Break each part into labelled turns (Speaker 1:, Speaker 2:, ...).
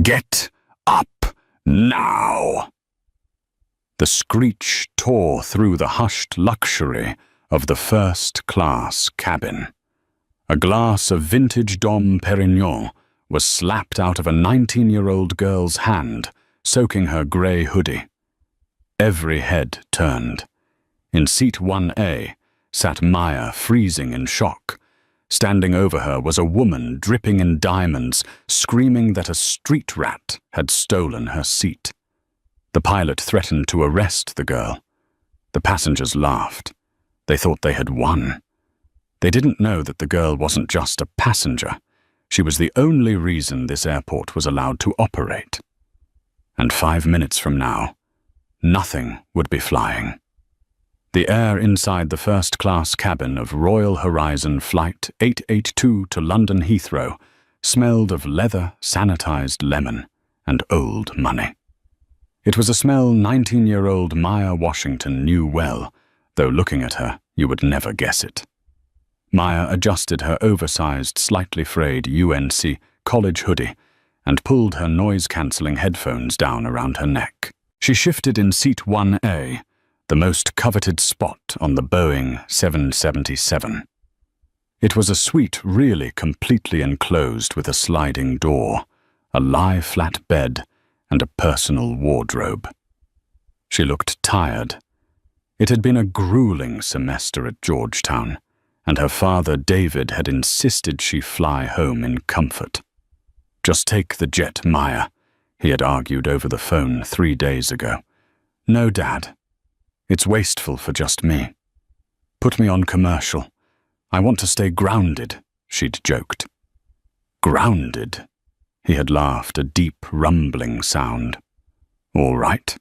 Speaker 1: Get up now! The screech tore through the hushed luxury of the first-class cabin. A glass of vintage Dom Perignon was slapped out of a 19-year-old girl's hand, soaking her grey hoodie. Every head turned. In seat 1A sat Maya, freezing in shock. Standing over her was a woman dripping in diamonds, screaming that a street rat had stolen her seat. The pilot threatened to arrest the girl. The passengers laughed. They thought they had won. They didn't know that the girl wasn't just a passenger. She was the only reason this airport was allowed to operate. And 5 minutes from now, nothing would be flying. The air inside the first-class cabin of Royal Horizon Flight 882 to London Heathrow smelled of leather, sanitized lemon, and old money. It was a smell 19-year-old Maya Washington knew well, though looking at her, you would never guess it. Maya adjusted her oversized, slightly frayed UNC college hoodie and pulled her noise-cancelling headphones down around her neck. She shifted in seat 1A, the most coveted spot on the Boeing 777. It was a suite really completely enclosed with a sliding door, a lie-flat bed, and a personal wardrobe. She looked tired. It had been a grueling semester at Georgetown, and her father David had insisted she fly home in comfort. "Just take the jet, Maya," he had argued over the phone 3 days ago. "No, Dad. It's wasteful for just me. Put me on commercial. I want to stay grounded," she'd joked. "Grounded?" He had laughed, a deep, rumbling sound. "All right.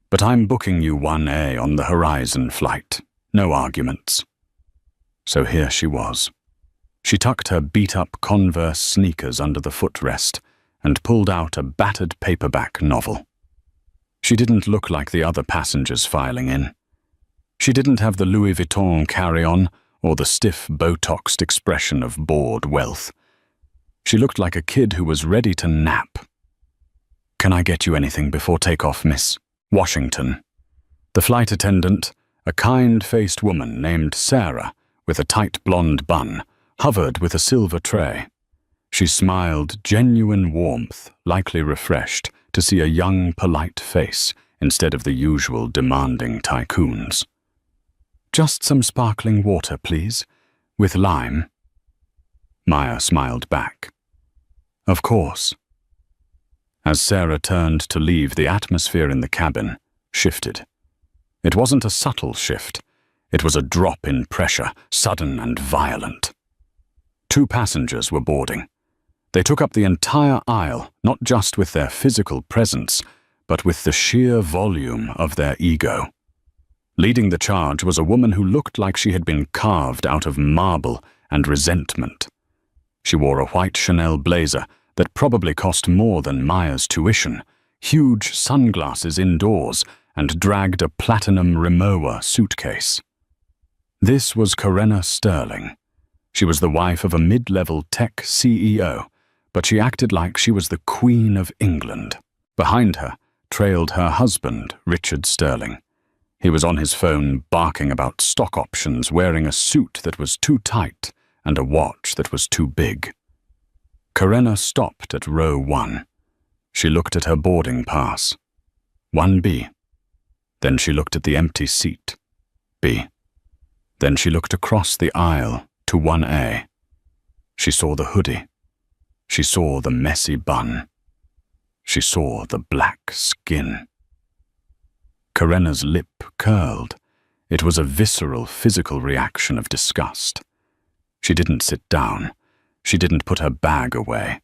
Speaker 1: But I'm booking you 1A on the Horizon flight. No arguments." So here she was. She tucked her beat-up Converse sneakers under the footrest and pulled out a battered paperback novel. She didn't look like the other passengers filing in. She didn't have the Louis Vuitton carry-on or the stiff, Botoxed expression of bored wealth. She looked like a kid who was ready to nap. "Can I get you anything before takeoff, Miss Washington?" The flight attendant, a kind-faced woman named Sarah with a tight blonde bun, hovered with a silver tray. She smiled genuine warmth, likely refreshed to see a young, polite face instead of the usual demanding tycoons. "Just some sparkling water, please, with lime." Maya smiled back. "Of course." As Sarah turned to leave, the atmosphere in the cabin shifted. It wasn't a subtle shift. It was a drop in pressure, sudden and violent. 2 passengers were boarding. They took up the entire aisle, not just with their physical presence, but with the sheer volume of their ego. Leading the charge was a woman who looked like she had been carved out of marble and resentment. She wore a white Chanel blazer that probably cost more than Maya's tuition, huge sunglasses indoors, and dragged a platinum Rimowa suitcase. This was Corinna Sterling. She was the wife of a mid-level tech CEO, but she acted like she was the Queen of England. Behind her trailed her husband, Richard Sterling. He was on his phone barking about stock options, wearing a suit that was too tight and a watch that was too big. Corinna stopped at row 1. She looked at her boarding pass. 1B. Then she looked at the empty seat. B. Then she looked across the aisle to 1A. She saw the hoodie. She saw the messy bun. She saw the black skin. Corinna's lip curled. It was a visceral, physical reaction of disgust. She didn't sit down. She didn't put her bag away.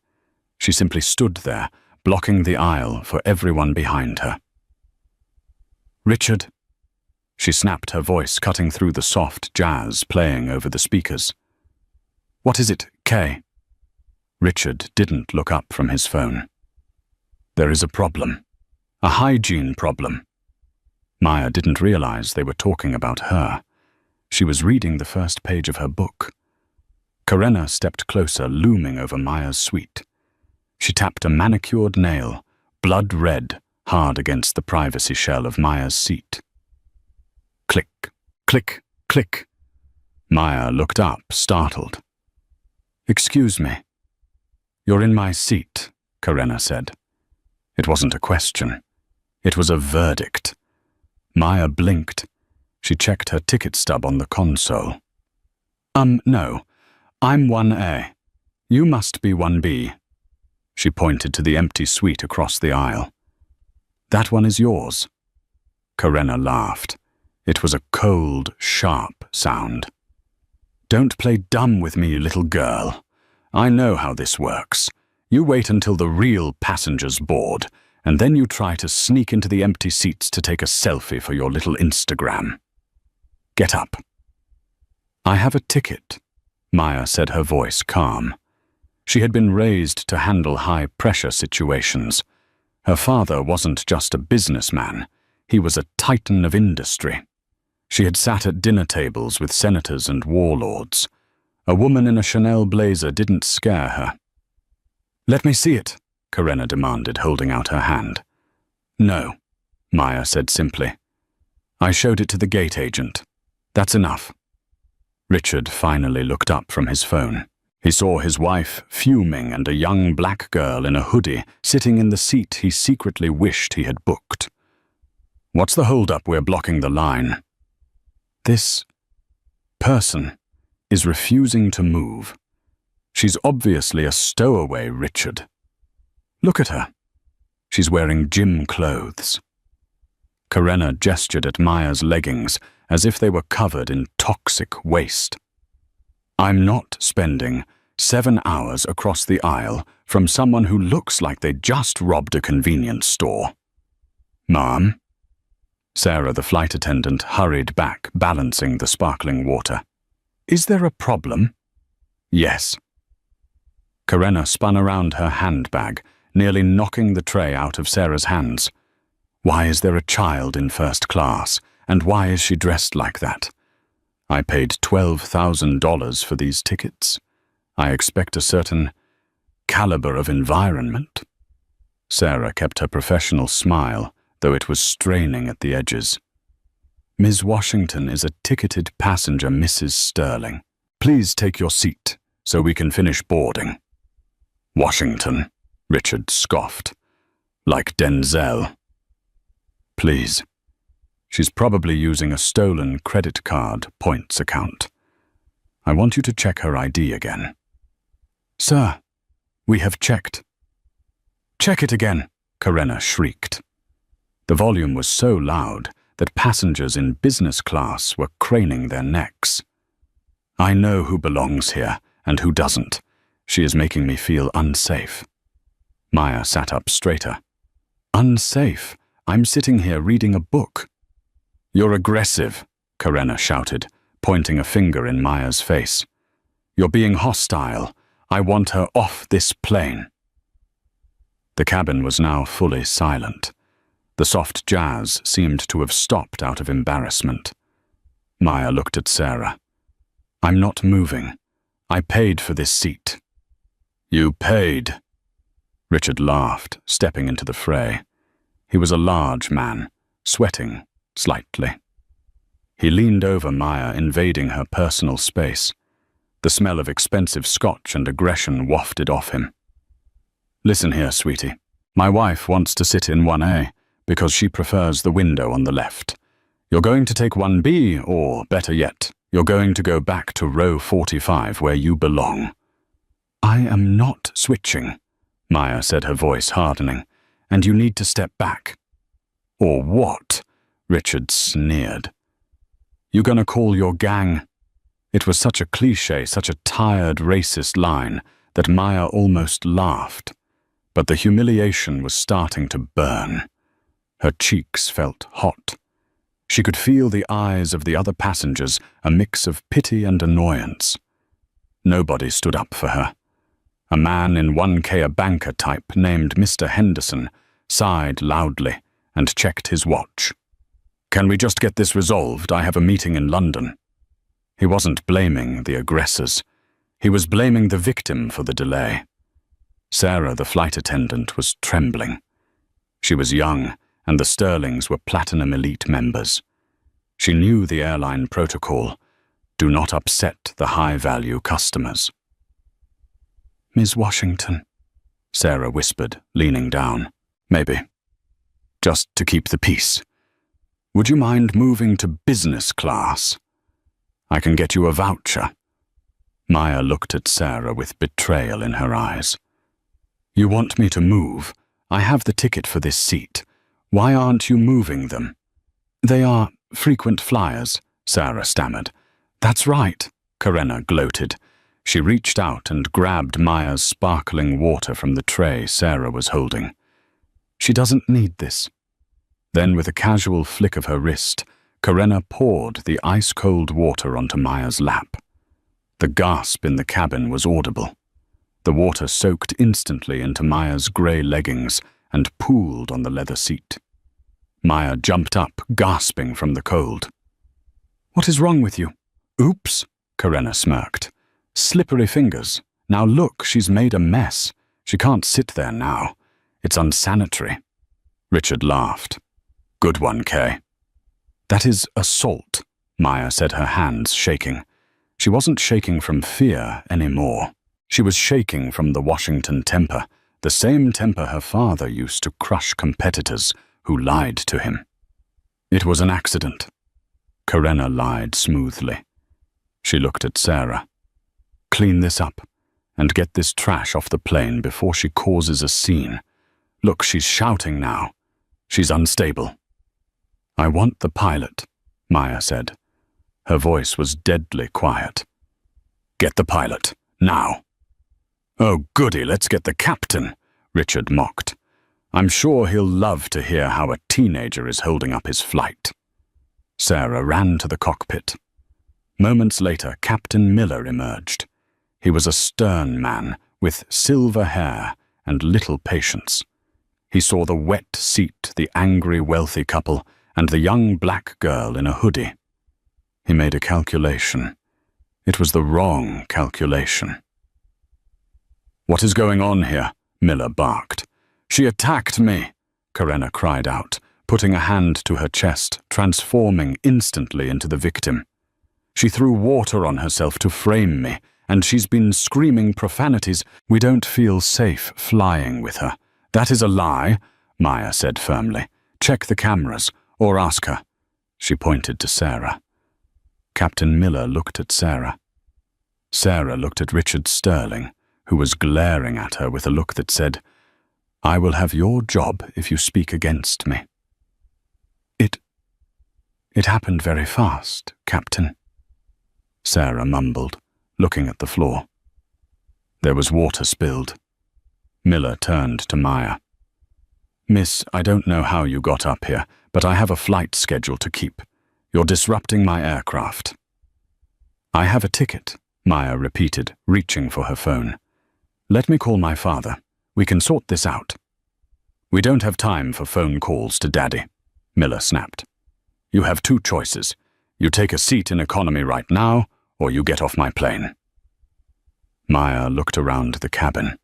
Speaker 1: She simply stood there, blocking the aisle for everyone behind her. "Richard," she snapped, her voice cutting through the soft jazz playing over the speakers. "What is it, Kay?" Richard didn't look up from his phone. "There is a problem. A hygiene problem." Maya didn't realize they were talking about her. She was reading the first page of her book. Corinna stepped closer, looming over Maya's suite. She tapped a manicured nail, blood red, hard against the privacy shell of Maya's seat. Click, click, click. Maya looked up, startled. "Excuse me." "You're in my seat," Karenna said. It wasn't a question. It was a verdict. Maya blinked. She checked her ticket stub on the console. No. I'm 1A. You must be 1B." She pointed to the empty suite across the aisle. "That one is yours." Karenna laughed. It was a cold, sharp sound. "Don't play dumb with me, little girl. I know how this works. You wait until the real passengers board, and then you try to sneak into the empty seats to take a selfie for your little Instagram. Get up." "I have a ticket," Maya said, her voice calm. She had been raised to handle high-pressure situations. Her father wasn't just a businessman. He was a titan of industry. She had sat at dinner tables with senators and warlords. A woman in a Chanel blazer didn't scare her. "Let me see it," Karenna demanded, holding out her hand. "No," Maya said simply. "I showed it to the gate agent. That's enough." Richard finally looked up from his phone. He saw his wife fuming and a young black girl in a hoodie sitting in the seat he secretly wished he had booked. "What's the hold-up? We're blocking the line." "This person is refusing to move. She's obviously a stowaway, Richard. Look at her. She's wearing gym clothes." Karenna gestured at Maya's leggings as if they were covered in toxic waste. "I'm not spending 7 hours across the aisle from someone who looks like they just robbed a convenience store." "Ma'am?" Sarah, the flight attendant, hurried back, balancing the sparkling water. "Is there a problem?" "Yes." Karenna spun around her handbag, nearly knocking the tray out of Sarah's hands. "Why is there a child in first class, and why is she dressed like that? I paid $12,000 for these tickets. I expect a certain caliber of environment." Sarah kept her professional smile, though it was straining at the edges. "Ms. Washington is a ticketed passenger, Mrs. Sterling. Please take your seat so we can finish boarding." "Washington," Richard scoffed. "Like Denzel." "Please. She's probably using a stolen credit card points account. I want you to check her ID again." "Sir, we have checked." "Check it again," Karenna shrieked. The volume was so loud that passengers in business class were craning their necks. "I know who belongs here and who doesn't. She is making me feel unsafe." Maya sat up straighter. "Unsafe? I'm sitting here reading a book." "You're aggressive," Karenna shouted, pointing a finger in Maya's face. "You're being hostile. I want her off this plane." The cabin was now fully silent. The soft jazz seemed to have stopped out of embarrassment. Maya looked at Sarah. "I'm not moving. I paid for this seat." "You paid?" Richard laughed, stepping into the fray. He was a large man, sweating slightly. He leaned over Maya, invading her personal space. The smell of expensive scotch and aggression wafted off him. "Listen here, sweetie. My wife wants to sit in 1A because she prefers the window on the left. You're going to take 1B, or better yet, you're going to go back to row 45 where you belong." "I am not switching," Maya said, her voice hardening, "and you need to step back." "Or what?" Richard sneered. "You gonna call your gang?" It was such a cliché, such a tired, racist line that Maya almost laughed. But the humiliation was starting to burn. Her cheeks felt hot. She could feel the eyes of the other passengers, a mix of pity and annoyance. Nobody stood up for her. A man in 1K, a banker type named Mr. Henderson, sighed loudly and checked his watch. "Can we just get this resolved? I have a meeting in London." He wasn't blaming the aggressors. He was blaming the victim for the delay. Sarah, the flight attendant, was trembling. She was young, and the Sterlings were Platinum Elite members. She knew the airline protocol: do not upset the high-value customers. "Ms. Washington," Sarah whispered, leaning down. "Maybe. Just to keep the peace. Would you mind moving to business class? I can get you a voucher." Maya looked at Sarah with betrayal in her eyes. "You want me to move? I have the ticket for this seat. Why aren't you moving them?" "They are frequent flyers," Sarah stammered. "That's right," Karenna gloated. She reached out and grabbed Maya's sparkling water from the tray Sarah was holding. "She doesn't need this." Then, with a casual flick of her wrist, Karenna poured the ice-cold water onto Maya's lap. The gasp in the cabin was audible. The water soaked instantly into Maya's grey leggings and pooled on the leather seat. Maya jumped up, gasping from the cold. "What is wrong with you?" "Oops," Karenna smirked. "Slippery fingers. Now look, she's made a mess. She can't sit there now. It's unsanitary." Richard laughed. "Good one, Kay." "That is assault," Maya said, her hands shaking. She wasn't shaking from fear anymore. She was shaking from the Washington temper, the same temper her father used to crush competitors who lied to him. "It was an accident." Karenna lied smoothly. She looked at Sarah. "Clean this up and get this trash off the plane before she causes a scene. Look, she's shouting now. She's unstable." "I want the pilot," Maya said. Her voice was deadly quiet. "Get the pilot, now." "Oh, goody, let's get the captain," Richard mocked. "I'm sure he'll love to hear how a teenager is holding up his flight." Sarah ran to the cockpit. Moments later, Captain Miller emerged. He was a stern man with silver hair and little patience. He saw the wet seat, the angry wealthy couple, and the young black girl in a hoodie. He made a calculation. It was the wrong calculation. "What is going on here?" Miller barked. "She attacked me," Karenna cried out, putting a hand to her chest, transforming instantly into the victim. "She threw water on herself to frame me, and she's been screaming profanities. We don't feel safe flying with her." "That is a lie," Maya said firmly. "Check the cameras, or ask her." She pointed to Sarah. Captain Miller looked at Sarah. Sarah looked at Richard Sterling, who was glaring at her with a look that said, "I will have your job if you speak against me." It happened very fast, Captain," Sarah mumbled, looking at the floor. There was water spilled. Miller turned to Maya. "Miss, I don't know how you got up here, but I have a flight schedule to keep. You're disrupting my aircraft." "I have a ticket," Maya repeated, reaching for her phone. "Let me call my father. We can sort this out." "We don't have time for phone calls to Daddy," Miller snapped. "You have two choices. You take a seat in economy right now, or you get off my plane." Maya looked around the cabin.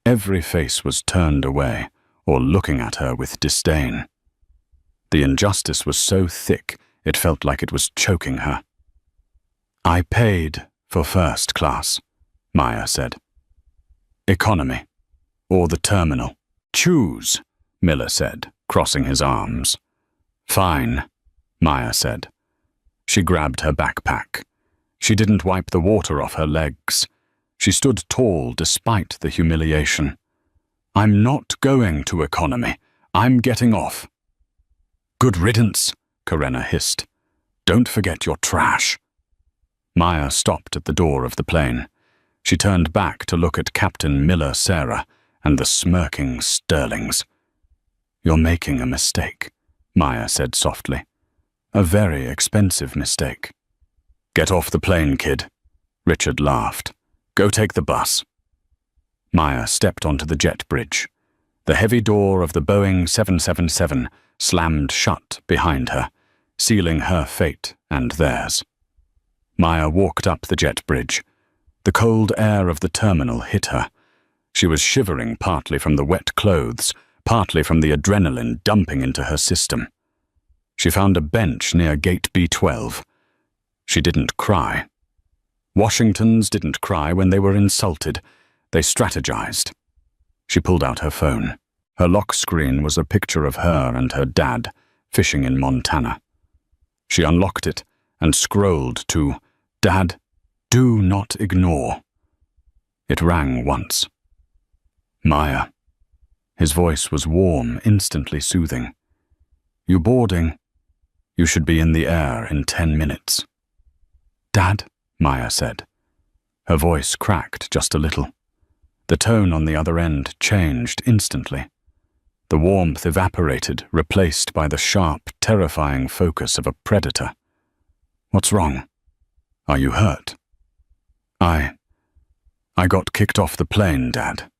Speaker 1: Every face was turned away or looking at her with disdain. The injustice was so thick it felt like it was choking her. "I paid for first class," Maya said. "Economy, or the terminal. Choose," Miller said, crossing his arms. "Fine," Maya said. She grabbed her backpack. She didn't wipe the water off her legs. She stood tall despite the humiliation. "I'm not going to economy. I'm getting off." "Good riddance," Karenna hissed. "Don't forget your trash." Maya stopped at the door of the plane. She turned back to look at Captain Miller Sarah and the smirking Sterlings. "You're making a mistake," Maya said softly. "A very expensive mistake." "Get off the plane, kid," Richard laughed. "Go take the bus." Maya stepped onto the jet bridge. The heavy door of the Boeing 777 slammed shut behind her, sealing her fate and theirs. Maya walked up the jet bridge. The cold air of the terminal hit her. She was shivering partly from the wet clothes, partly from the adrenaline dumping into her system. She found a bench near gate B12. She didn't cry. Washingtons didn't cry when they were insulted. They strategized. She pulled out her phone. Her lock screen was a picture of her and her dad fishing in Montana. She unlocked it and scrolled to, "Dad, do not ignore." It rang once. "Maya." His voice was warm, instantly soothing. "You boarding? You should be in the air in 10 minutes. "Dad," Maya said. Her voice cracked just a little. The tone on the other end changed instantly. The warmth evaporated, replaced by the sharp, terrifying focus of a predator. "What's wrong? Are you hurt?" I got kicked off the plane, Dad."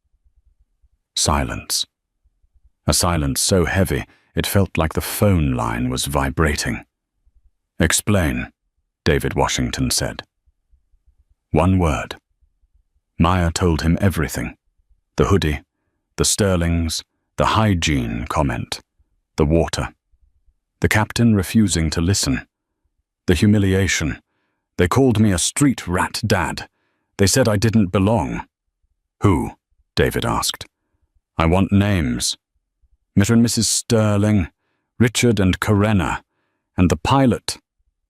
Speaker 1: Silence. A silence so heavy it felt like the phone line was vibrating. "Explain," David Washington said. One word. Maya told him everything. The hoodie, the Sterlings, the hygiene comment, the water. The captain refusing to listen. The humiliation. "They called me a street rat, Dad. They said I didn't belong." "Who?" David asked. "I want names. Mr. and Mrs. Sterling, Richard and Karenna, and the pilot,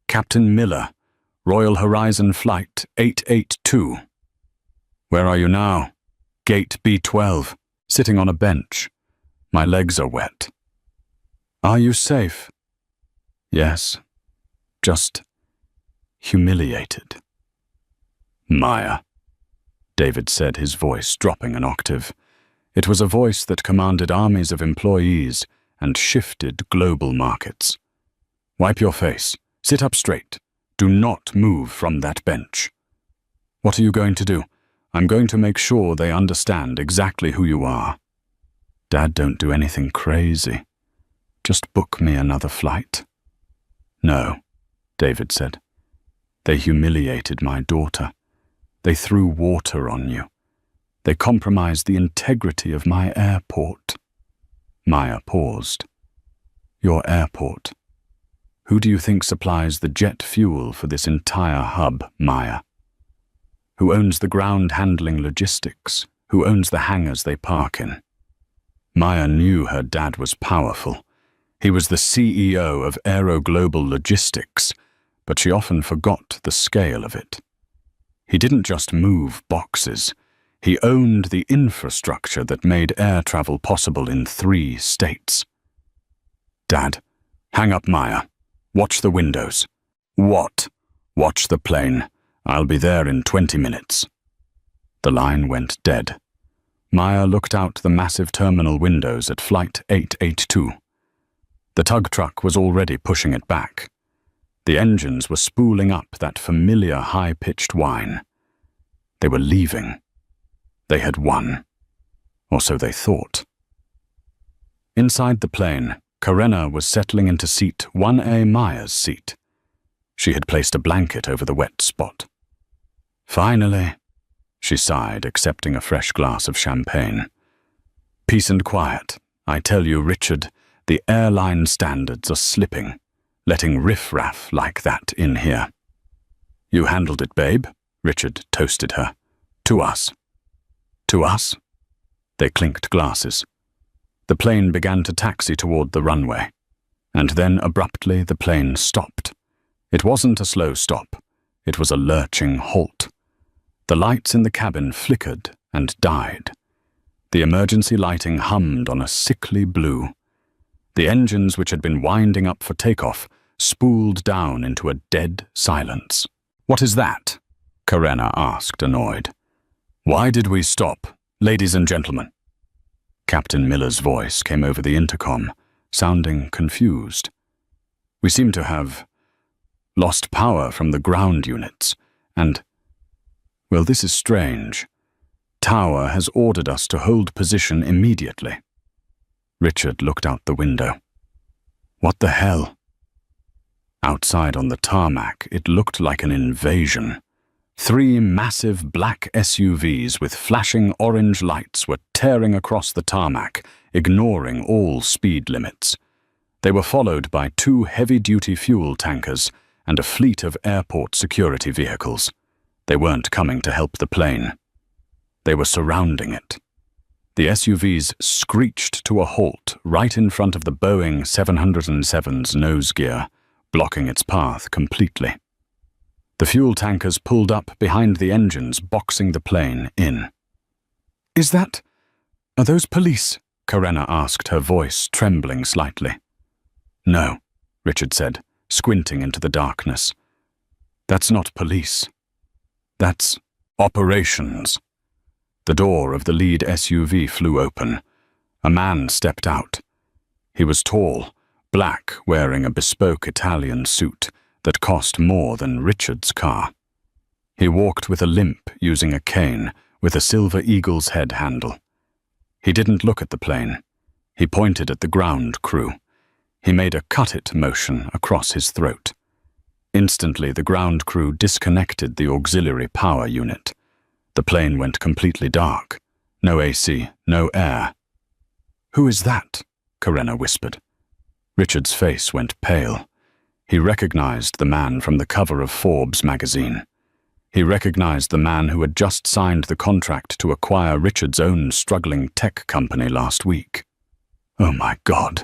Speaker 1: Captain Miller, Royal Horizon Flight 882. "Where are you now?" "Gate B12, sitting on a bench. My legs are wet." "Are you safe?" "Yes, just humiliated." "Maya," David said, his voice dropping an octave. It was a voice that commanded armies of employees and shifted global markets. "Wipe your face. Sit up straight. Do not move from that bench." "What are you going to do?" "I'm going to make sure they understand exactly who you are." "Dad, don't do anything crazy. Just book me another flight." "No," David said. "They humiliated my daughter. They threw water on you. They compromised the integrity of my airport." Maya paused. "Your airport? Who do you think supplies the jet fuel for this entire hub, Maya? Who owns the ground handling logistics? Who owns the hangars they park in?" Maya knew her dad was powerful. He was the CEO of Aero Global Logistics, but she often forgot the scale of it. He didn't just move boxes. He owned the infrastructure that made air travel possible in 3 states. "Dad, hang up Maya. Watch the windows." "What?" "Watch the plane. I'll be there in 20 minutes. The line went dead. Maya looked out the massive terminal windows at Flight 882. The tug truck was already pushing it back. The engines were spooling up that familiar high-pitched whine. They were leaving. They had won. Or so they thought. Inside the plane, Karenna was settling into seat 1A, Maya's seat. She had placed a blanket over the wet spot. "Finally," she sighed, accepting a fresh glass of champagne. "Peace and quiet. I tell you, Richard, the airline standards are slipping, letting riff-raff like that in here." "You handled it, babe," Richard toasted her. "To us." "To us?" They clinked glasses. The plane began to taxi toward the runway, and then abruptly the plane stopped. It wasn't a slow stop. It was a lurching halt. The lights in the cabin flickered and died. The emergency lighting hummed on a sickly blue. The engines, which had been winding up for takeoff, spooled down into a dead silence. "What is that?" Karenna asked, annoyed. "Why did we stop, ladies and gentlemen?" Captain Miller's voice came over the intercom, sounding confused. "We seem to have lost power from the ground units, and, well, this is strange. Tower has ordered us to hold position immediately." Richard looked out the window. "What the hell?" Outside on the tarmac, it looked like an invasion. 3 massive black SUVs with flashing orange lights were tearing across the tarmac, ignoring all speed limits. They were followed by 2 heavy-duty fuel tankers and a fleet of airport security vehicles. They weren't coming to help the plane. They were surrounding it. The SUVs screeched to a halt right in front of the Boeing 707's nose gear, blocking its path completely. The fuel tankers pulled up behind the engines, boxing the plane in. Are those police? Karenna asked, her voice trembling slightly. No, Richard said, squinting into the darkness. That's not police. That's operations. The door of the lead SUV flew open. A man stepped out. He was tall, black, wearing a bespoke Italian suit that cost more than Richard's car. He walked with a limp, using a cane with a Silver Eagle's head handle. He didn't look at the plane. He pointed at the ground crew. He made a cut-it motion across his throat. Instantly, the ground crew disconnected the auxiliary power unit. The plane went completely dark. No AC, no air. Who is that? Karenna whispered. Richard's face went pale. He recognized the man from the cover of Forbes magazine. He recognized the man who had just signed the contract to acquire Richard's own struggling tech company last week. Oh my God,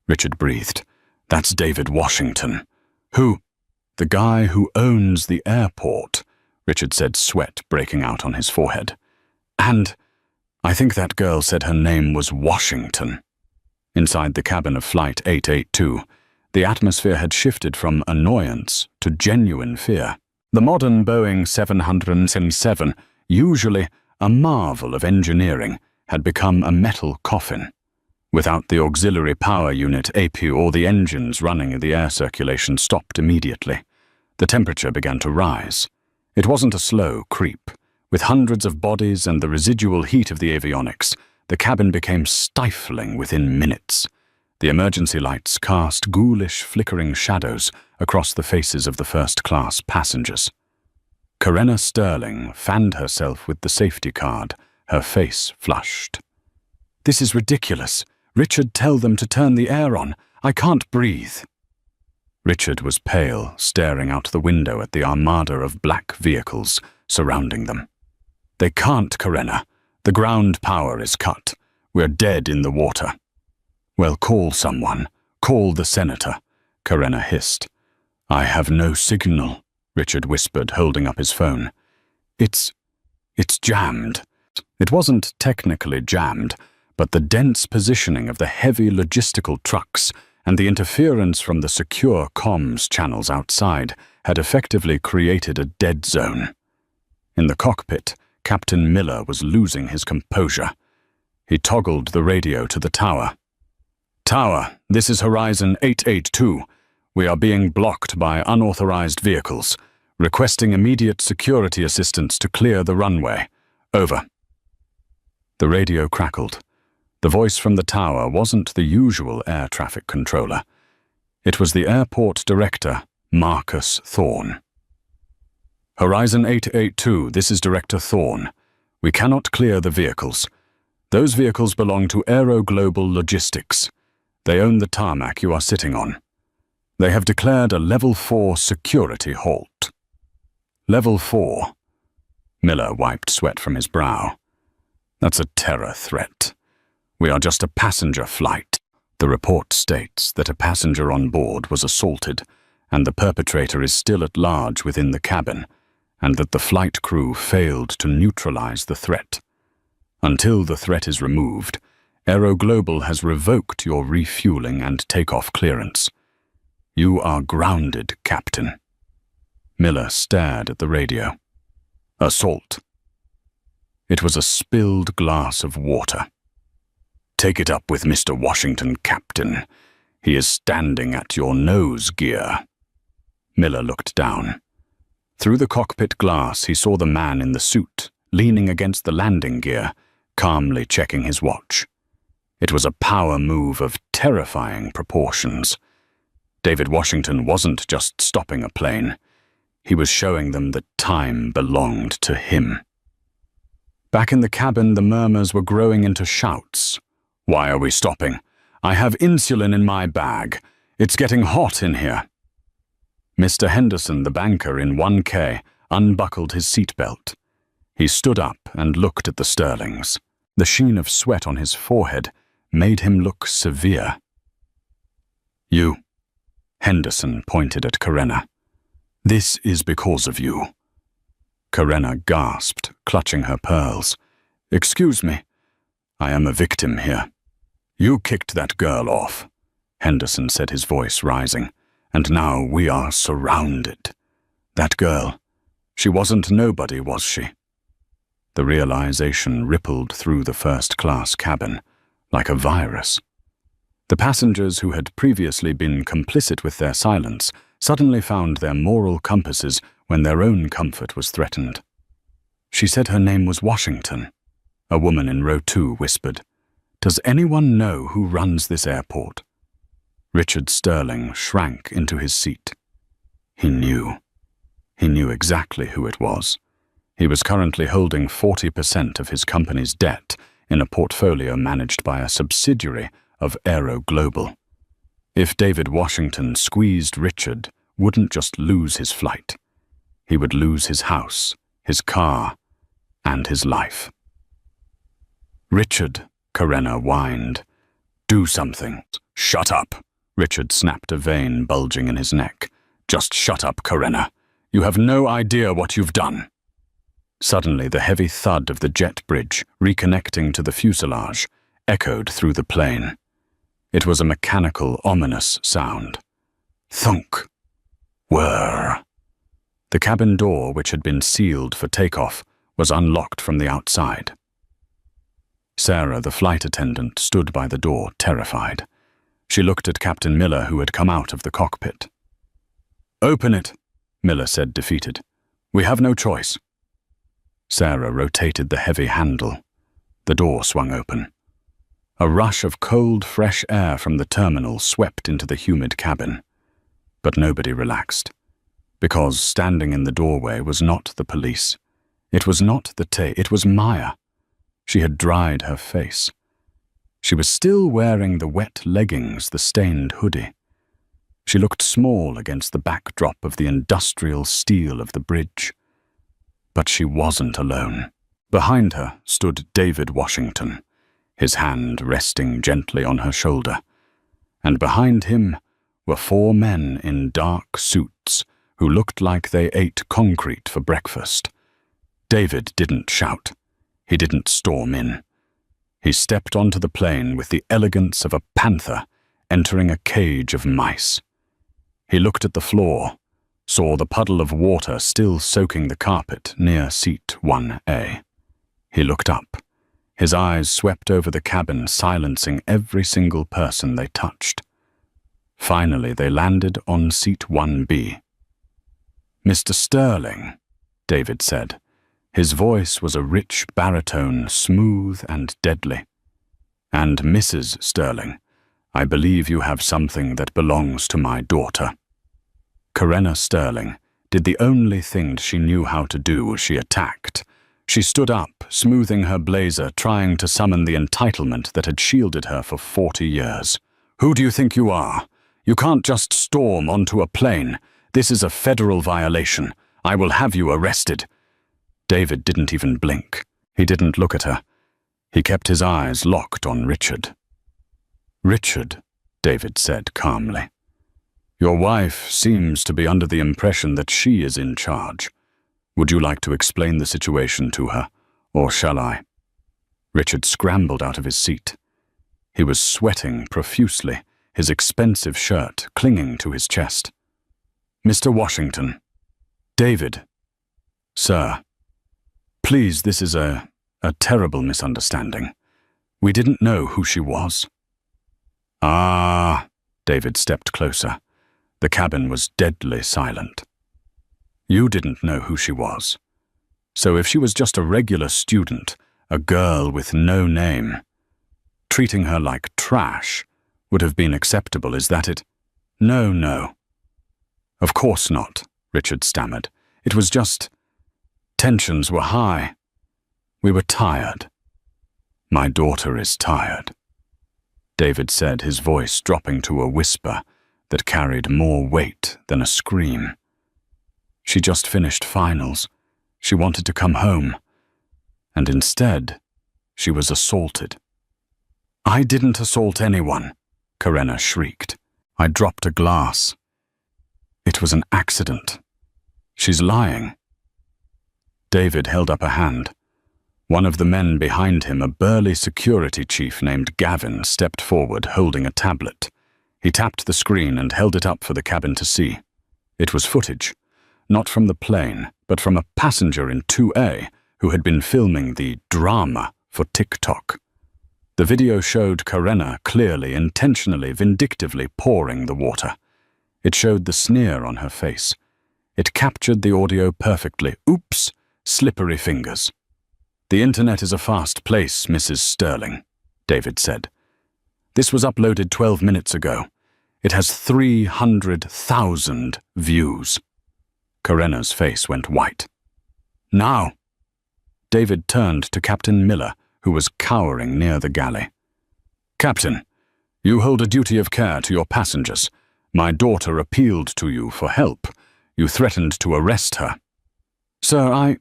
Speaker 1: Richard breathed. That's David Washington. Who? The guy who owns the airport, Richard said, sweat breaking out on his forehead. And I think that girl said her name was Washington. Inside the cabin of Flight 882, the atmosphere had shifted from annoyance to genuine fear. The modern Boeing 707, usually a marvel of engineering, had become a metal coffin. Without the auxiliary power unit APU or the engines running, the air circulation stopped immediately. The temperature began to rise. It wasn't a slow creep. With hundreds of bodies and the residual heat of the avionics, the cabin became stifling within minutes. The emergency lights cast ghoulish, flickering shadows across the faces of the first-class passengers. Karenna Sterling fanned herself with the safety card, her face flushed. This is ridiculous. Richard, tell them to turn the air on. I can't breathe. Richard was pale, staring out the window at the armada of black vehicles surrounding them. They can't, Karenna. The ground power is cut. We're dead in the water. Well, call someone. Call the senator, Karenna hissed. I have no signal, Richard whispered, holding up his phone. It's jammed. It wasn't technically jammed, but the dense positioning of the heavy logistical trucks and the interference from the secure comms channels outside had effectively created a dead zone. In the cockpit, Captain Miller was losing his composure. He toggled the radio to the tower. Tower, this is Horizon 882. We are being blocked by unauthorized vehicles, requesting immediate security assistance to clear the runway. Over. The radio crackled. The voice from the tower wasn't the usual air traffic controller. It was the airport director, Marcus Thorne. Horizon 882, this is Director Thorne. We cannot clear the vehicles. Those vehicles belong to Aero Global Logistics. They own the tarmac you are sitting on. They have declared a Level 4 security halt. Level 4. Miller wiped sweat from his brow. That's a terror threat. We are just a passenger flight. The report states that a passenger on board was assaulted, and the perpetrator is still at large within the cabin, and that the flight crew failed to neutralize the threat. Until the threat is removed, Aero Global has revoked your refueling and takeoff clearance. You are grounded, Captain. Miller stared at the radio. Assault. It was a spilled glass of water. Take it up with Mr. Washington, Captain. He is standing at your nose gear. Miller looked down. Through the cockpit glass, he saw the man in the suit, leaning against the landing gear, calmly checking his watch. It was a power move of terrifying proportions. David Washington wasn't just stopping a plane. He was showing them that time belonged to him. Back in the cabin, the murmurs were growing into shouts. "Why are we stopping? I have insulin in my bag. It's getting hot in here." Mr. Henderson, the banker in 1K, unbuckled his seatbelt. He stood up and looked at the Sterlings. The sheen of sweat on his forehead made him look severe. "You," Henderson pointed at Karenna. "This is because of you." Karenna gasped, clutching her pearls. "Excuse me. I am a victim here." "You kicked that girl off," Henderson said, his voice rising. "And now we are surrounded. That girl, she wasn't nobody, was she?" The realization rippled through the first-class cabin, like a virus. The passengers who had previously been complicit with their silence suddenly found their moral compasses when their own comfort was threatened. "She said her name was Washington," a woman in row 2 whispered. "Does anyone know who runs this airport?" Richard Sterling shrank into his seat. He knew. He knew exactly who it was. He was currently holding 40% of his company's debt in a portfolio managed by a subsidiary of Aero Global. If David Washington squeezed Richard, wouldn't just lose his flight. He would lose his house, his car, and his life. "Richard," Karenna whined. "Do something." "Shut up," Richard snapped, a vein bulging in his neck. "Just shut up, Karenna. You have no idea what you've done." Suddenly, the heavy thud of the jet bridge, reconnecting to the fuselage, echoed through the plane. It was a mechanical, ominous sound. Thunk. Whirr. The cabin door, which had been sealed for takeoff, was unlocked from the outside. Sarah, the flight attendant, stood by the door, terrified. She looked at Captain Miller, who had come out of the cockpit. "Open it," Miller said, defeated. "We have no choice." Sarah rotated the heavy handle. The door swung open. A rush of cold, fresh air from the terminal swept into the humid cabin. But nobody relaxed, because standing in the doorway was not the police. It was not it was Maya. She had dried her face. She was still wearing the wet leggings, the stained hoodie. She looked small against the backdrop of the industrial steel of the bridge. But she wasn't alone. Behind her stood David Washington, his hand resting gently on her shoulder. And behind him were 4 men in dark suits who looked like they ate concrete for breakfast. David didn't shout. He didn't storm in. He stepped onto the plane with the elegance of a panther entering a cage of mice. He looked at the floor, saw the puddle of water still soaking the carpet near seat 1A. He looked up. His eyes swept over the cabin, silencing every single person they touched. Finally, they landed on seat 1B. "Mr. Sterling," David said. His voice was a rich baritone, smooth and deadly. "And Mrs. Sterling, I believe you have something that belongs to my daughter." Karenna Sterling did the only thing she knew how to do as she attacked. She stood up, smoothing her blazer, trying to summon the entitlement that had shielded her for 40 years. "Who do you think you are? You can't just storm onto a plane. This is a federal violation. I will have you arrested." David didn't even blink. He didn't look at her. He kept his eyes locked on Richard. "Richard," David said calmly, "your wife seems to be under the impression that she is in charge. Would you like to explain the situation to her, or shall I?" Richard scrambled out of his seat. He was sweating profusely, his expensive shirt clinging to his chest. "Mr. Washington." "David." "Sir. Please, this is a terrible misunderstanding. We didn't know who she was." "Ah," David stepped closer. The cabin was deadly silent. "You didn't know who she was. So if she was just a regular student, a girl with no name, treating her like trash would have been acceptable, is that it?" No. Of course not," Richard stammered. It was just... Tensions were high. We were tired. My daughter is tired, David said, his voice dropping to a whisper that carried more weight than a scream. She just finished finals. She wanted to come home. And instead, she was assaulted. I didn't assault anyone, Karenna shrieked. I dropped a glass. It was an accident. She's lying. David held up a hand. One of the men behind him, a burly security chief named Gavin, stepped forward, holding a tablet. He tapped the screen and held it up for the cabin to see. It was footage, not from the plane, but from a passenger in 2A who had been filming the drama for TikTok. The video showed Karenna clearly, intentionally, vindictively pouring the water. It showed the sneer on her face. It captured the audio perfectly. Oops, slippery fingers. The internet is a fast place, Mrs. Sterling, David said. This was uploaded 12 minutes ago. It has 300,000 views. Karenna's face went white. Now. David turned to Captain Miller, who was cowering near the galley. Captain, you hold a duty of care to your passengers. My daughter appealed to you for help. You threatened to arrest her. Sir,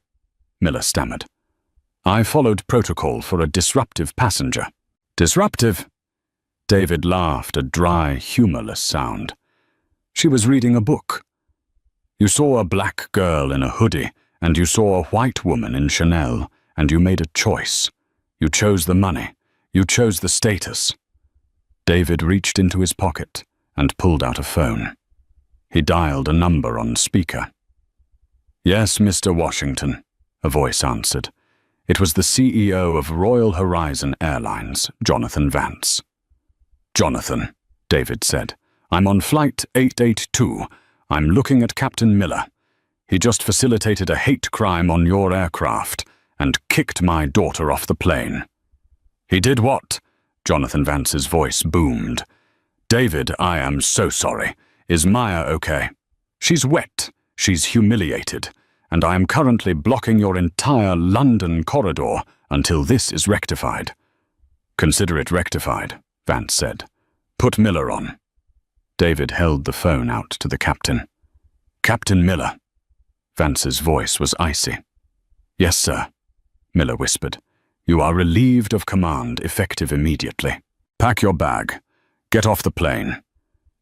Speaker 1: Miller stammered. I followed protocol for a disruptive passenger. Disruptive? David laughed, a dry, humorless sound. She was reading a book. You saw a black girl in a hoodie, and you saw a white woman in Chanel, and you made a choice. You chose the money. You chose the status. David reached into his pocket and pulled out a phone. He dialed a number on speaker. Yes, Mr. Washington, a voice answered. It was the CEO of Royal Horizon Airlines, Jonathan Vance. Jonathan, David said, I'm on flight 882. I'm looking at Captain Miller. He just facilitated a hate crime on your aircraft and kicked my daughter off the plane. He did what? Jonathan Vance's voice boomed. David, I am so sorry. Is Maya okay? She's wet. She's humiliated. And I am currently blocking your entire London corridor until this is rectified. Consider it rectified, Vance said. Put Miller on. David held the phone out to the captain. Captain Miller. Vance's voice was icy. Yes, sir, Miller whispered. You are relieved of command, effective immediately. Pack your bag. Get off the plane.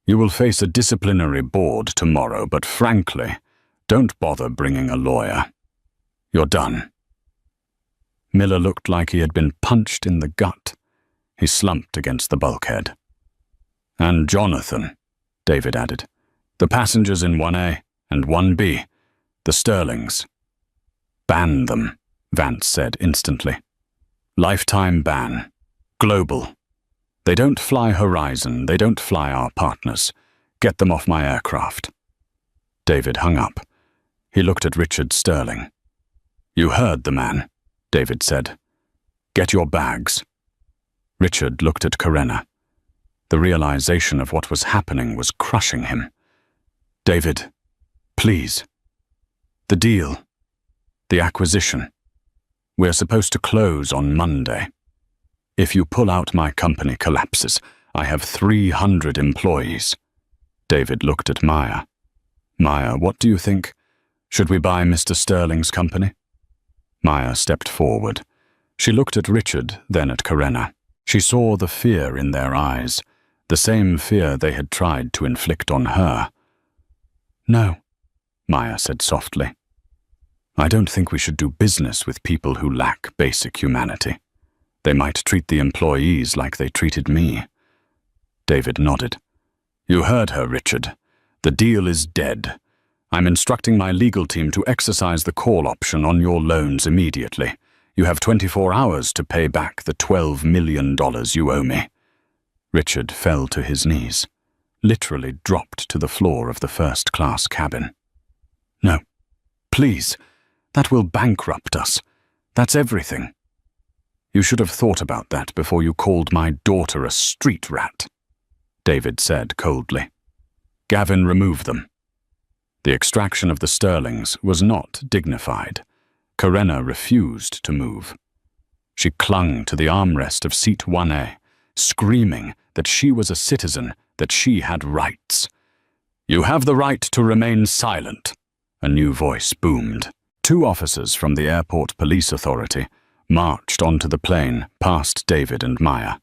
Speaker 1: You will face a disciplinary board tomorrow, but frankly, don't bother bringing a lawyer. You're done. Miller looked like he had been punched in the gut. He slumped against the bulkhead. And Jonathan, David added. The passengers in 1A and 1B, the Sterlings. Ban them, Vance said instantly. Lifetime ban. Global. They don't fly Horizon, they don't fly our partners. Get them off my aircraft. David hung up. He looked at Richard Sterling. You heard the man, David said. Get your bags. Richard looked at Karenna. The realization of what was happening was crushing him. David, please. The deal. The acquisition. We're supposed to close on Monday. If you pull out, my company collapses. I have 300 employees. David looked at Maya. Maya, what do you think? Should we buy Mr. Sterling's company? Maya stepped forward. She looked at Richard, then at Karenna. She saw the fear in their eyes, the same fear they had tried to inflict on her. No, Maya said softly. I don't think we should do business with people who lack basic humanity. They might treat the employees like they treated me. David nodded. You heard her, Richard. The deal is dead. I'm instructing my legal team to exercise the call option on your loans immediately. You have 24 hours to pay back the $12 million you owe me. Richard fell to his knees, literally dropped to the floor of the first-class cabin. No, please, that will bankrupt us. That's everything. You should have thought about that before you called my daughter a street rat, David said coldly. Gavin, remove them. The extraction of the sterlings was not dignified. Karenna refused to move. She clung to the armrest of seat 1A, screaming that she was a citizen, that she had rights. "You have the right to remain silent," a new voice boomed. 2 officers from the airport police authority marched onto the plane past David and Maya.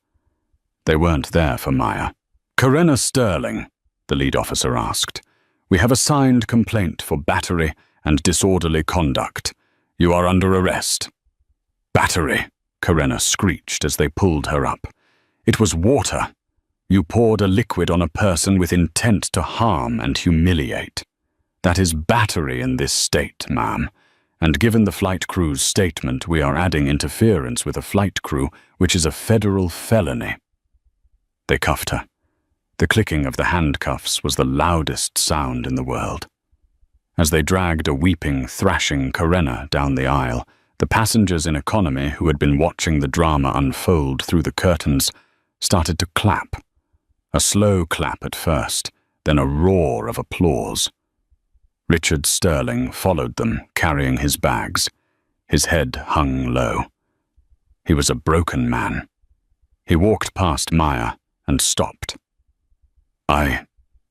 Speaker 1: They weren't there for Maya. "Karenna Sterling," the lead officer asked, "we have a signed complaint for battery and disorderly conduct. You are under arrest." "Battery," Karenna screeched as they pulled her up. "It was water. You poured a liquid on a person with intent to harm and humiliate. That is battery in this state, ma'am. And given the flight crew's statement, we are adding interference with a flight crew, which is a federal felony." They cuffed her. The clicking of the handcuffs was the loudest sound in the world. As they dragged a weeping, thrashing Karenna down the aisle, the passengers in economy who had been watching the drama unfold through the curtains started to clap. A slow clap at first, then a roar of applause. Richard Sterling followed them, carrying his bags. His head hung low. He was a broken man. He walked past Maya and stopped.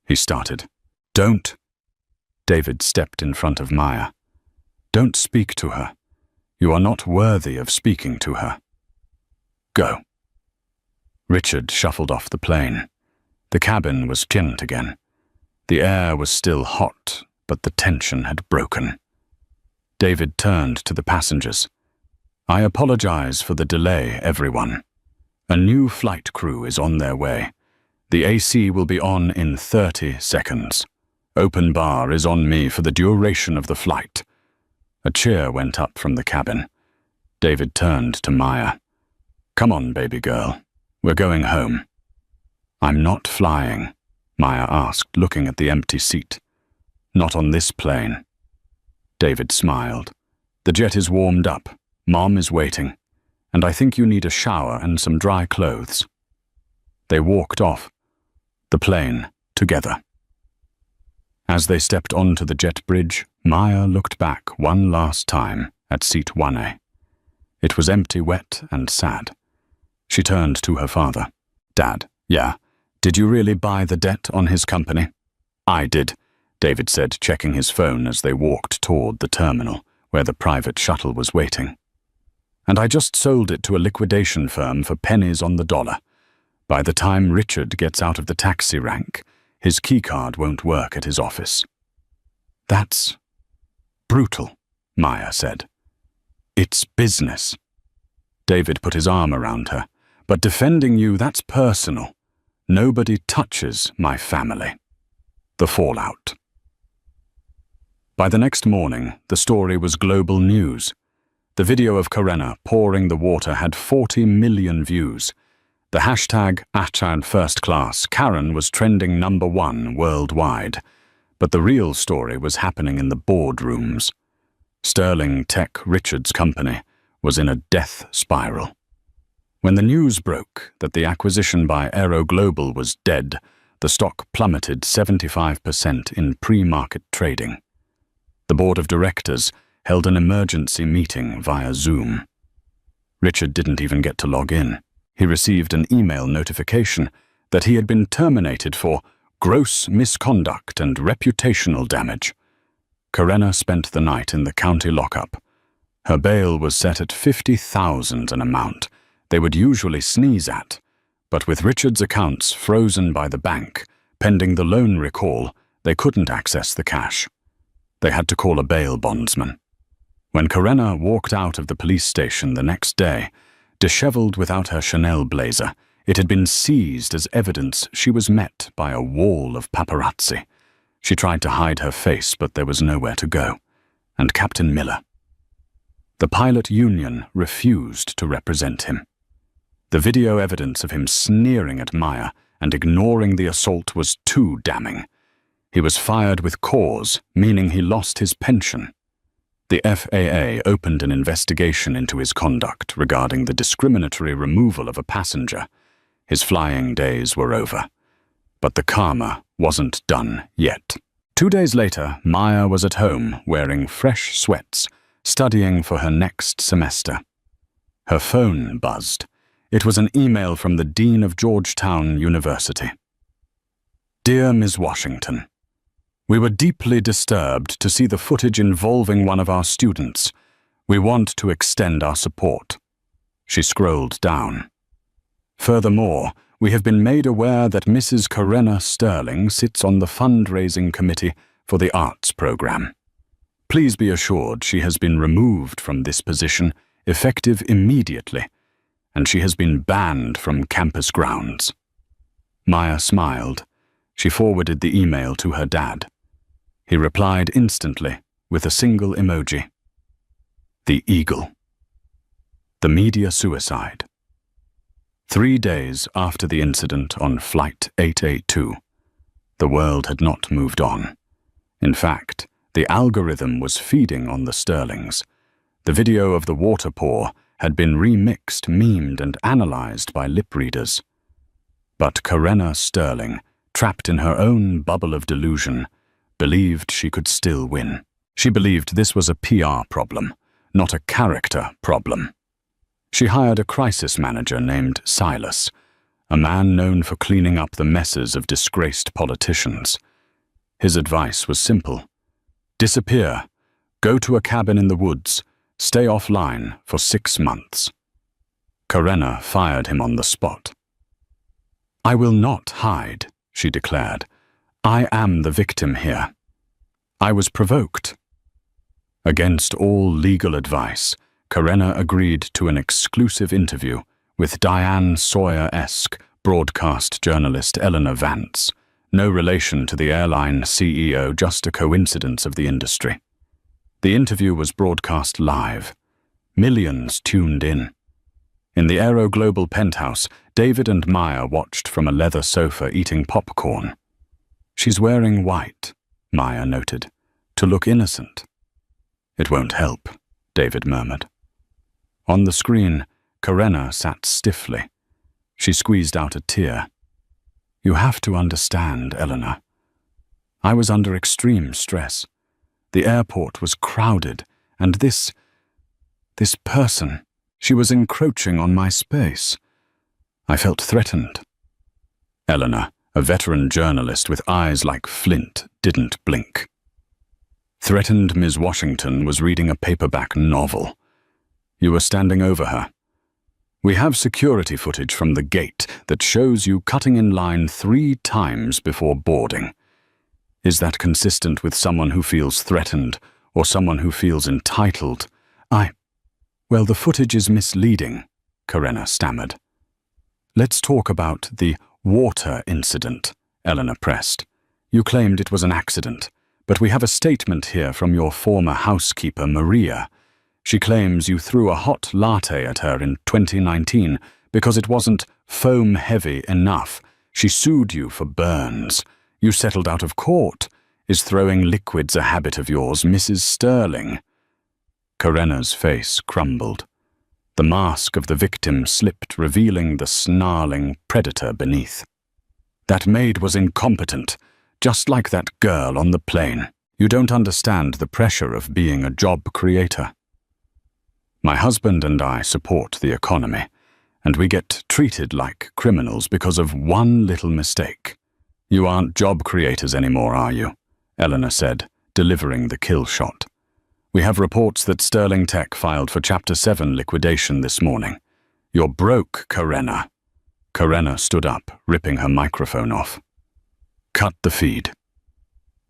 Speaker 1: He started. "Don't." David stepped in front of Maya. "Don't speak to her. You are not worthy of speaking to her. Go." Richard shuffled off the plane. The cabin was chinned again. The air was still hot, but the tension had broken. David turned to the passengers. "I apologize for the delay, everyone. A new flight crew is on their way. The AC will be on in 30 seconds. Open bar is on me for the duration of the flight." A cheer went up from the cabin. David turned to Maya. "Come on, baby girl. We're going home." "I'm not flying," Maya asked, looking at the empty seat. "Not on this plane." David smiled. "The jet is warmed up. Mom is waiting. And I think you need a shower and some dry clothes." They walked off the plane together. As they stepped onto the jet bridge, Maya looked back one last time at seat 1A. It was empty, wet, and sad. She turned to her father. "Dad, yeah, did you really buy the debt on his company?" "I did," David said, checking his phone as they walked toward the terminal, where the private shuttle was waiting. "And I just sold it to a liquidation firm for pennies on the dollar. By the time Richard gets out of the taxi rank, his keycard won't work at his office." "That's brutal," Maya said. "It's business." David put his arm around her. "But defending you, that's personal. Nobody touches my family." The fallout. By the next morning, the story was global news. The video of Karenna pouring the water had 40 million views. The hashtag #FirstClass Karen was trending #1 worldwide. But the real story was happening in the boardrooms. Sterling Tech Richard's company was in a death spiral. When the news broke that the acquisition by Aero Global was dead, the stock plummeted 75% in pre-market trading. The board of directors held an emergency meeting via Zoom. Richard didn't even get to log in. He received an email notification that he had been terminated for gross misconduct and reputational damage. Karenna spent the night in the county lockup. Her bail was set at $50,000, an amount they would usually sneeze at, but with Richard's accounts frozen by the bank, pending the loan recall, they couldn't access the cash. They had to call a bail bondsman. When Karenna walked out of the police station the next day, disheveled without her Chanel blazer, it had been seized as evidence. She was met by a wall of paparazzi. She tried to hide her face, but there was nowhere to go. And Captain Miller. The pilot union refused to represent him. The video evidence of him sneering at Maya and ignoring the assault was too damning. He was fired with cause, meaning he lost his pension. The FAA opened an investigation into his conduct regarding the discriminatory removal of a passenger. His flying days were over. But the karma wasn't done yet. 2 days later, Maya was at home wearing fresh sweats, studying for her next semester. Her phone buzzed. It was an email from the Dean of Georgetown University. Dear Ms. Washington, we were deeply disturbed to see the footage involving one of our students. We want to extend our support. She scrolled down. Furthermore, we have been made aware that Mrs. Karenna Sterling sits on the fundraising committee for the arts program. Please be assured she has been removed from this position, effective immediately, and she has been banned from campus grounds. Maya smiled. She forwarded the email to her dad. He replied instantly with a single emoji. The Eagle. The media suicide. 3 days after the incident on Flight 882, the world had not moved on. In fact, the algorithm was feeding on the Sterlings. The video of the water pour had been remixed, memed, and analyzed by lip readers. But Karenna Sterling, trapped in her own bubble of delusion, believed she could still win. She believed this was a PR problem, not a character problem. She hired a crisis manager named Silas, a man known for cleaning up the messes of disgraced politicians. His advice was simple. Disappear, go to a cabin in the woods, stay offline for 6 months. Karenna fired him on the spot. I will not hide, she declared. I am the victim here. I was provoked. Against all legal advice, Karenna agreed to an exclusive interview with Diane Sawyer-esque broadcast journalist Eleanor Vance, no relation to the airline CEO, just a coincidence of the industry. The interview was broadcast live. Millions tuned in. In the Aero Global penthouse, David and Maya watched from a leather sofa eating popcorn. She's wearing white, Maya noted, to look innocent. It won't help, David murmured. On the screen, Karenna sat stiffly. She squeezed out a tear. You have to understand, Eleanor. I was under extreme stress. The airport was crowded, and this person, she was encroaching on my space. I felt threatened. Eleanor, a veteran journalist with eyes like flint, didn't blink. Threatened Ms. Washington was reading a paperback novel. You were standing over her. We have security footage from the gate that shows you cutting in line 3 times before boarding. Is that consistent with someone who feels threatened or someone who feels entitled? Well, the footage is misleading, Karenna stammered. Let's talk about the water incident, Eleanor pressed. You claimed it was an accident, but we have a statement here from your former housekeeper, Maria. She claims you threw a hot latte at her in 2019 because it wasn't foam-heavy enough. She sued you for burns. You settled out of court. Is throwing liquids a habit of yours, Mrs. Sterling? Karenna's face crumbled. The mask of the victim slipped, revealing the snarling predator beneath. That maid was incompetent, just like that girl on the plane. You don't understand the pressure of being a job creator. My husband and I support the economy, and we get treated like criminals because of one little mistake. You aren't job creators anymore, are you? Eleanor said, delivering the kill shot. We have reports that Sterling Tech filed for Chapter 7 liquidation this morning. You're broke, Karenna. Karenna stood up, ripping her microphone off. Cut the feed.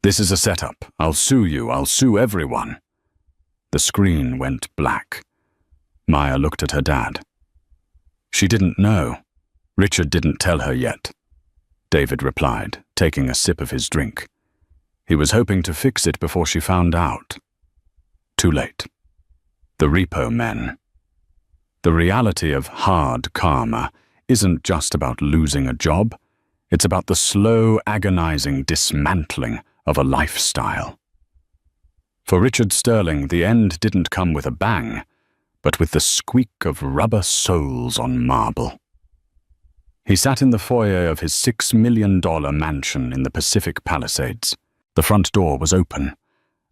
Speaker 1: This is a setup. I'll sue you. I'll sue everyone. The screen went black. Maya looked at her dad. She didn't know. Richard didn't tell her yet. David replied, taking a sip of his drink. He was hoping to fix it before she found out. Too late. The repo men. The reality of hard karma isn't just about losing a job. It's about the slow, agonizing dismantling of a lifestyle. For Richard Sterling, the end didn't come with a bang, but with the squeak of rubber soles on marble. He sat in the foyer of his $6 million mansion in the Pacific Palisades. The front door was open.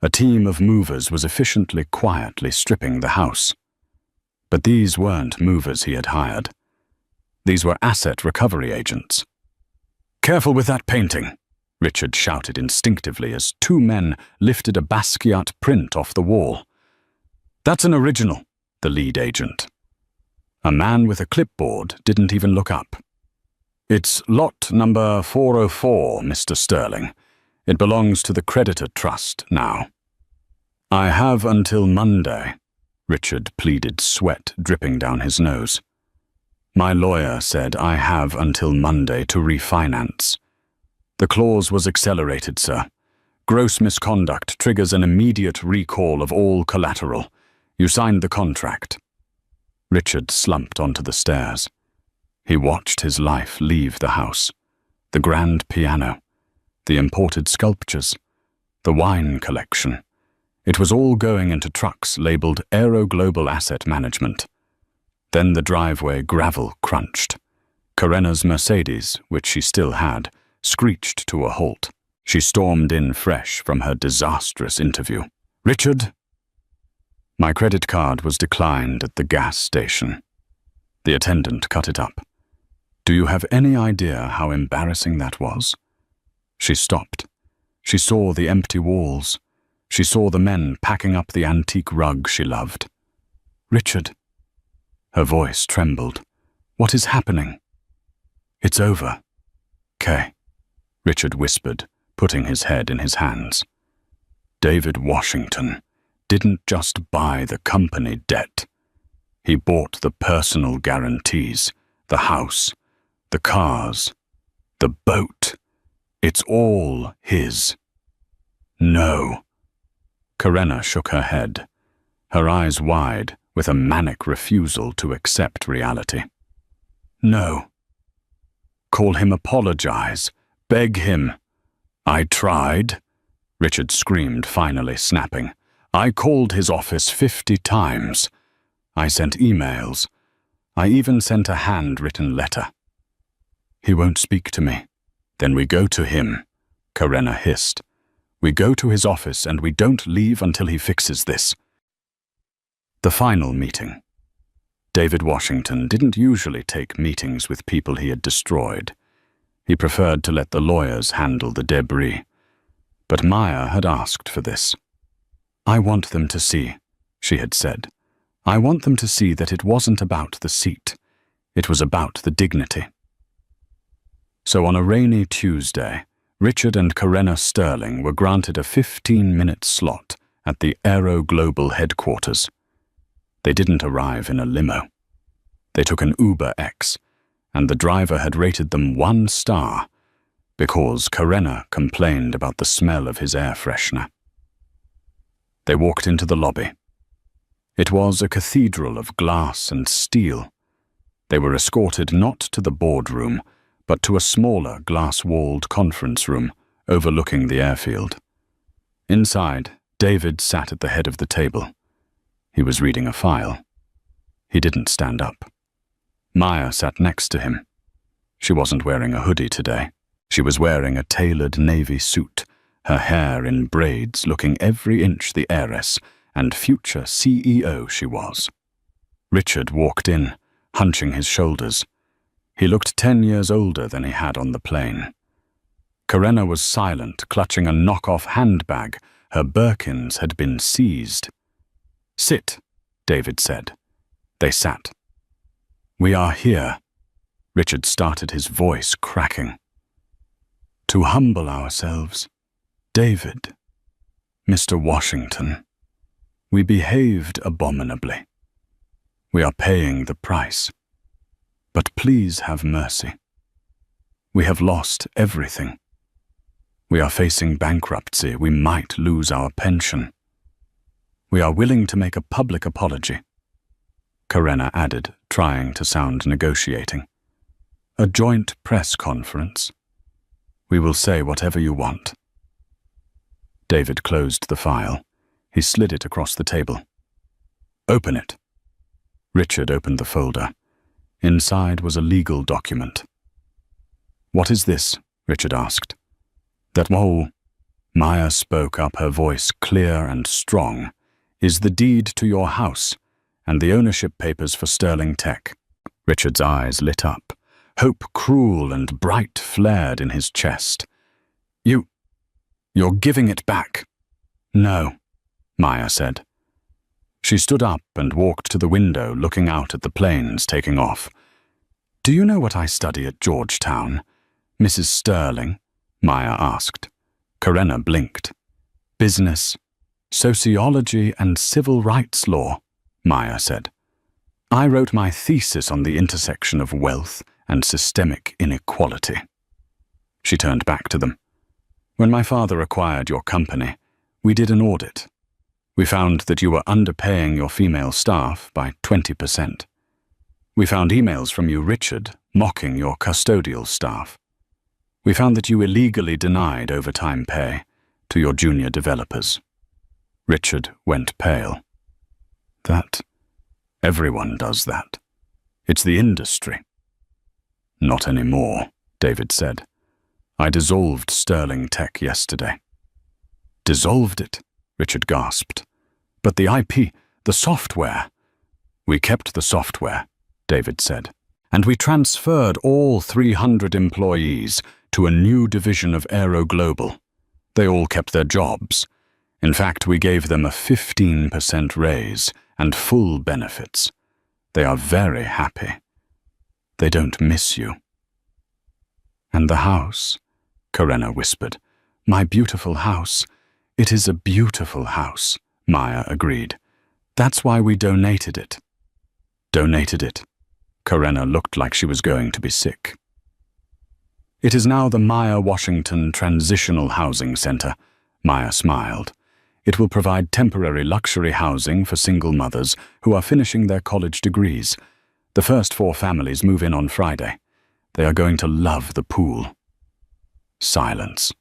Speaker 1: A team of movers was efficiently, quietly stripping the house. But these weren't movers he had hired. These were asset recovery agents. "Careful with that painting," Richard shouted instinctively as two men lifted a Basquiat print off the wall. "That's an original," the lead agent. A man with a clipboard didn't even look up. "It's lot number 404, Mr. Sterling. It belongs to the creditor trust now." "I have until Monday," Richard pleaded, sweat dripping down his nose. "My lawyer said I have until Monday to refinance. The clause was accelerated, sir. Gross misconduct triggers an immediate recall of all collateral. You signed the contract." Richard slumped onto the stairs. He watched his life leave the house. The grand piano, the imported sculptures, the wine collection. It was all going into trucks labeled Aero Global Asset Management. Then the driveway gravel crunched. Karena's Mercedes, which she still had, screeched to a halt. She stormed in fresh from her disastrous interview. "Richard?" "My credit card was declined at the gas station." The attendant cut it up. "Do you have any idea how embarrassing that was?" She stopped. She saw the empty walls. She saw the men packing up the antique rug she loved. "Richard?" Her voice trembled. "What is happening?" "It's over." "Kay," Richard whispered, putting his head in his hands. David Washington didn't just buy the company debt. He bought the personal guarantees, the house, the cars, the boat. It's all his. "No." Karena shook her head, her eyes wide with a manic refusal to accept reality. "No." "Call him, apologize, beg him." "I tried," Richard screamed, finally snapping. "I called his office 50 times. I sent emails. I even sent a handwritten letter." "He won't speak to me." "Then we go to him," Karena hissed. "We go to his office and we don't leave until he fixes this." The final meeting. David Washington didn't usually take meetings with people he had destroyed. He preferred to let the lawyers handle the debris. But Maya had asked for this. "I want them to see," she had said. "I want them to see that it wasn't about the seat. It was about the dignity." So on a rainy Tuesday, Richard and Karena Sterling were granted a 15-minute slot at the Aero Global headquarters. They didn't arrive in a limo. They took an Uber X, and the driver had rated them 1 star because Karena complained about the smell of his air freshener. They walked into the lobby. It was a cathedral of glass and steel. They were escorted not to the boardroom, but to a smaller glass-walled conference room overlooking the airfield. Inside, David sat at the head of the table. He was reading a file. He didn't stand up. Maya sat next to him. She wasn't wearing a hoodie today. She was wearing a tailored navy suit, her hair in braids, looking every inch the heiress and future CEO she was. Richard walked in, hunching his shoulders. He looked 10 years older than he had on the plane. Karena was silent, clutching a knockoff handbag. Her Birkins had been seized. "Sit," David said. They sat. "We are here," Richard started, his voice cracking, "to humble ourselves. David, Mr. Washington, we behaved abominably. We are paying the price. But please have mercy. We have lost everything. We are facing bankruptcy. We might lose our pension. We are willing to make a public apology," Karena added, trying to sound negotiating. "A joint press conference. We will say whatever you want." David closed the file. He slid it across the table. "Open it." Richard opened the folder. Inside was a legal document. "What is this?" Richard asked. "That whole..." Maya spoke up, her voice clear and strong, "is the deed to your house and the ownership papers for Sterling Tech." Richard's eyes lit up. Hope, cruel and bright, flared in his chest. You're giving it back." "No," Maya said. She stood up and walked to the window, looking out at the planes taking off. "Do you know what I study at Georgetown, Mrs. Sterling?" Maya asked. Karenna blinked. "Business, sociology, and civil rights law," Maya said. "I wrote my thesis on the intersection of wealth and systemic inequality." She turned back to them. "When my father acquired your company, we did an audit. We found that you were underpaying your female staff by 20%. We found emails from you, Richard, mocking your custodial staff. We found that you illegally denied overtime pay to your junior developers." Richard went pale. "That? Everyone does that. It's the industry." "Not anymore," David said. "I dissolved Sterling Tech yesterday." "Dissolved it?" Richard gasped. "But the IP, the software." "We kept the software," David said, "and we transferred all 300 employees to a new division of Aero Global. They all kept their jobs. In fact, we gave them a 15% raise and full benefits. They are very happy. They don't miss you." "And the house," Karenna whispered. "My beautiful house. It is a beautiful house," Maya agreed. "That's why we donated it." "Donated it?" Karenna looked like she was going to be sick. "It is now the Maya Washington Transitional Housing Center," Maya smiled. "It will provide temporary luxury housing for single mothers who are finishing their college degrees. The first 4 families move in on Friday. They are going to love the pool." Silence.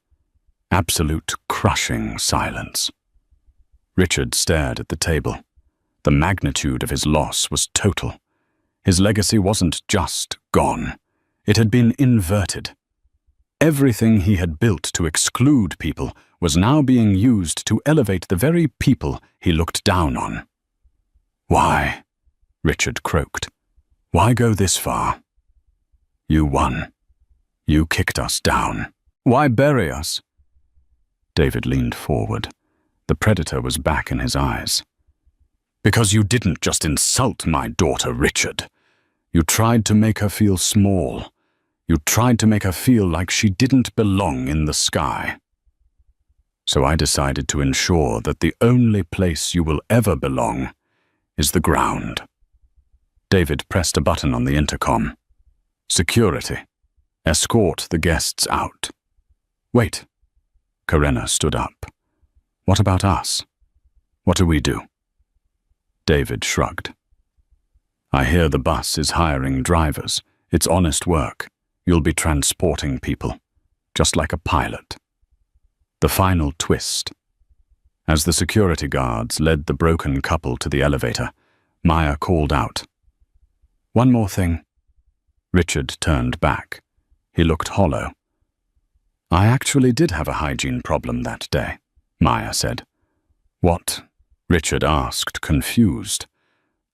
Speaker 1: Absolute crushing silence. Richard stared at the table. The magnitude of his loss was total. His legacy wasn't just gone. It had been inverted. Everything he had built to exclude people was now being used to elevate the very people he looked down on. "Why?" Richard croaked. "Why go this far? You won. You kicked us down. Why bury us?" David leaned forward. The predator was back in his eyes. "Because you didn't just insult my daughter, Richard. You tried to make her feel small. You tried to make her feel like she didn't belong in the sky. So I decided to ensure that the only place you will ever belong is the ground." David pressed a button on the intercom. "Security. Escort the guests out." "Wait." Karenna stood up. "What about us? What do we do?" David shrugged. "I hear the bus is hiring drivers. It's honest work. You'll be transporting people, just like a pilot." The final twist. As the security guards led the broken couple to the elevator, Maya called out, "One more thing." Richard turned back. He looked hollow. "I actually did have a hygiene problem that day," Maya said. "What?" Richard asked, confused.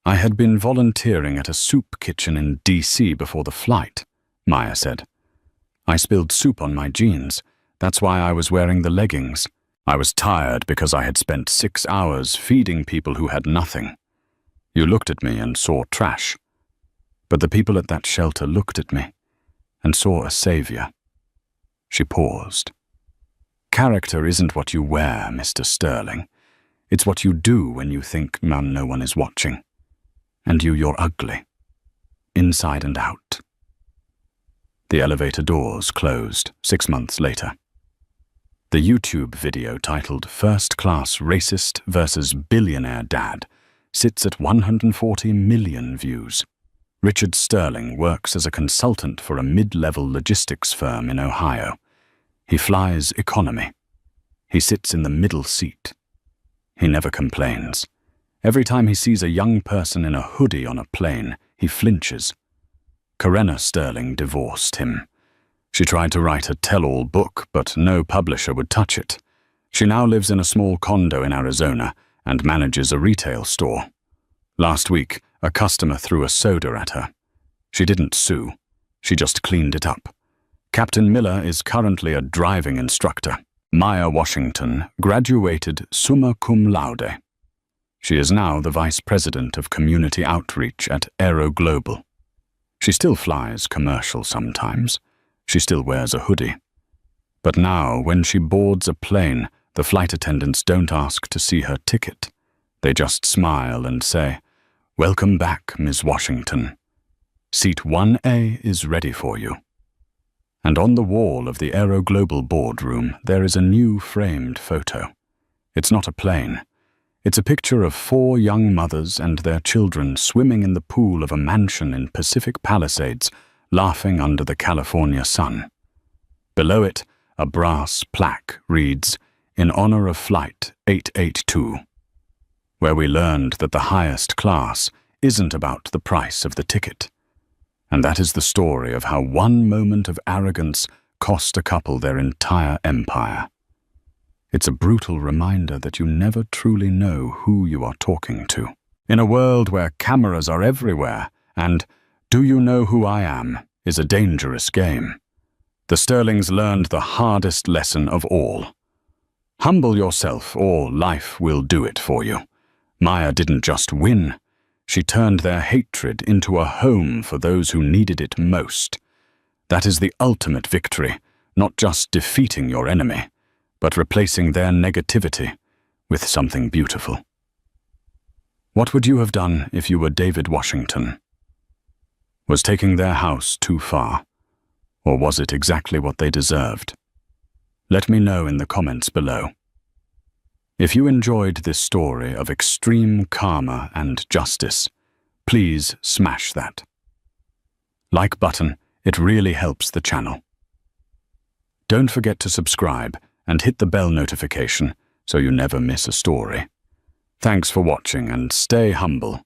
Speaker 1: "I had been volunteering at a soup kitchen in D.C. before the flight," Maya said. "I spilled soup on my jeans. That's why I was wearing the leggings. I was tired because I had spent 6 hours feeding people who had nothing. You looked at me and saw trash. But the people at that shelter looked at me and saw a savior." She paused. "Character isn't what you wear, Mr. Sterling. It's what you do when you think no one is watching. And you're ugly. Inside and out." The elevator doors closed 6 months later. The YouTube video titled "First Class Racist vs. Billionaire Dad" sits at 140 million views. Richard Sterling works as a consultant for a mid-level logistics firm in Ohio. He flies economy. He sits in the middle seat. He never complains. Every time he sees a young person in a hoodie on a plane, he flinches. Karenna Sterling divorced him. She tried to write a tell-all book, but no publisher would touch it. She now lives in a small condo in Arizona and manages a retail store. Last week, a customer threw a soda at her. She didn't sue. She just cleaned it up. Captain Miller is currently a driving instructor. Maya Washington graduated summa cum laude. She is now the Vice President of Community Outreach at Aero Global. She still flies commercial sometimes. She still wears a hoodie. But now, when she boards a plane, the flight attendants don't ask to see her ticket. They just smile and say, "Welcome back, Ms. Washington. Seat 1A is ready for you." And on the wall of the Aero Global boardroom, there is a new framed photo. It's not a plane. It's a picture of 4 young mothers and their children swimming in the pool of a mansion in Pacific Palisades, laughing under the California sun. Below it, a brass plaque reads, "In honor of Flight 882, where we learned that the highest class isn't about the price of the ticket. And that is the story of how one moment of arrogance cost a couple their entire empire. It's a brutal reminder that you never truly know who you are talking to. In a world where cameras are everywhere and "Do you know who I am?" is a dangerous game, the Sterlings learned the hardest lesson of all. Humble yourself or life will do it for you. Maya didn't just win. She turned their hatred into a home for those who needed it most. That is the ultimate victory, not just defeating your enemy, but replacing their negativity with something beautiful. What would you have done if you were David Washington? Was taking their house too far? Or was it exactly what they deserved? Let me know in the comments below. If you enjoyed this story of extreme karma and justice, please smash that like button. It really helps the channel. Don't forget to subscribe and hit the bell notification so you never miss a story. Thanks for watching and stay humble.